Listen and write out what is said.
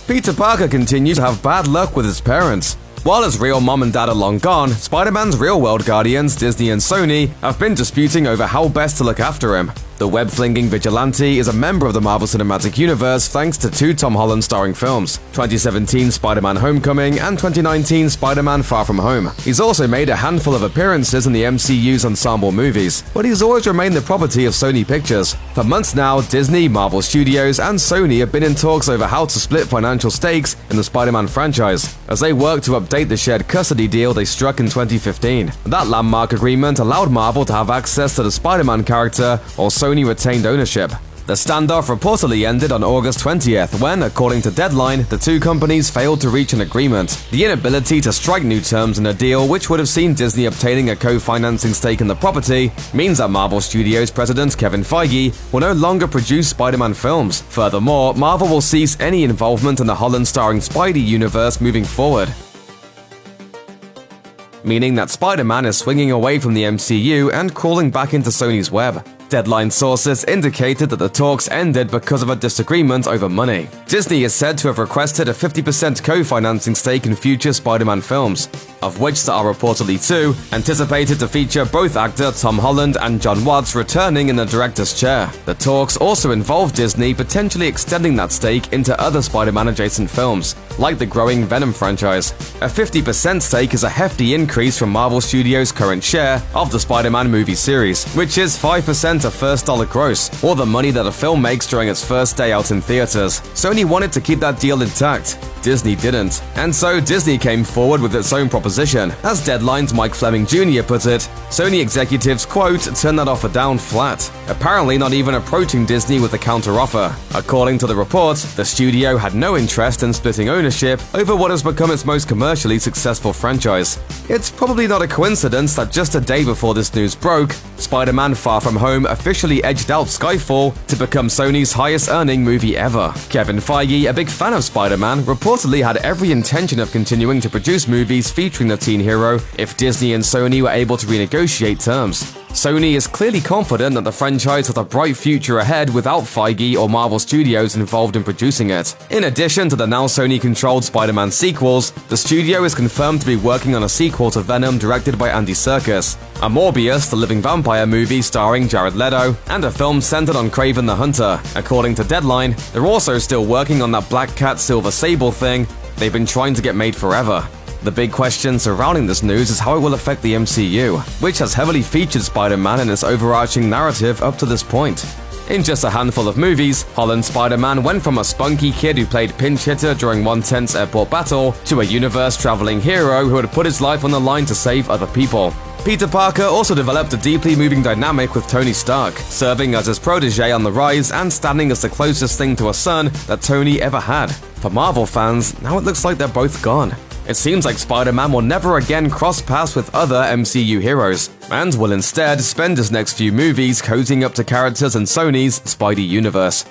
Peter Parker continues to have bad luck with his parents. While his real mom and dad are long gone, Spider-Man's real-world guardians, Disney and Sony, have been disputing over how best to look after him. The web-flinging vigilante is a member of the Marvel Cinematic Universe thanks to two Tom Holland starring films, 2017 Spider-Man Homecoming and 2019 Spider-Man Far From Home. He's also made a handful of appearances in the MCU's ensemble movies, but he's always remained the property of Sony Pictures. For months now, Disney, Marvel Studios, and Sony have been in talks over how to split financial stakes in the Spider-Man franchise, as they work to update the shared custody deal they struck in 2015. That landmark agreement allowed Marvel to have access to the Spider-Man character, while Sony retained ownership. The standoff reportedly ended on August 20th when, according to Deadline, the two companies failed to reach an agreement. The inability to strike new terms in a deal which would have seen Disney obtaining a co-financing stake in the property means that Marvel Studios president Kevin Feige will no longer produce Spider-Man films. Furthermore, Marvel will cease any involvement in the Holland-starring Spidey universe moving forward, meaning that Spider-Man is swinging away from the MCU and crawling back into Sony's web. Deadline sources indicated that the talks ended because of a disagreement over money. Disney is said to have requested a 50% co-financing stake in future Spider-Man films, of which there are reportedly two, anticipated to feature both actor Tom Holland and Jon Watts returning in the director's chair. The talks also involve Disney potentially extending that stake into other Spider-Man adjacent films, like the growing Venom franchise. A 50% stake is a hefty increase from Marvel Studios' current share of the Spider-Man movie series, which is 5% of first dollar gross, or the money that a film makes during its first day out in theaters. Sony wanted to keep that deal intact. Disney didn't. And so Disney came forward with its own proposition. As Deadline's Mike Fleming Jr. put it, Sony executives, quote, turned that offer down flat, apparently not even approaching Disney with a counteroffer. According to the report, the studio had no interest in splitting ownership over what has become its most commercially successful franchise. It's probably not a coincidence that just a day before this news broke, Spider-Man Far From Home officially edged out Skyfall to become Sony's highest-earning movie ever. Kevin Feige, a big fan of Spider-Man, reportedly had every intention of continuing to produce movies featuring the teen hero if Disney and Sony were able to renegotiate terms. Sony is clearly confident that the franchise has a bright future ahead without Feige or Marvel Studios involved in producing it. In addition to the now Sony-controlled Spider-Man sequels, the studio is confirmed to be working on a sequel to Venom directed by Andy Serkis, a Morbius, the living vampire movie starring Jared Leto, and a film centered on Kraven the Hunter. According to Deadline, they're also still working on that Black Cat Silver Sable thing they've been trying to get made forever. The big question surrounding this news is how it will affect the MCU, which has heavily featured Spider-Man in its overarching narrative up to this point. In just a handful of movies, Holland's Spider-Man went from a spunky kid who played pinch hitter during one tense airport battle to a universe-traveling hero who had put his life on the line to save other people. Peter Parker also developed a deeply moving dynamic with Tony Stark, serving as his protege on the rise and standing as the closest thing to a son that Tony ever had. For Marvel fans, now it looks like they're both gone. It seems like Spider-Man will never again cross paths with other MCU heroes, and will instead spend his next few movies cozying up to characters in Sony's Spidey universe.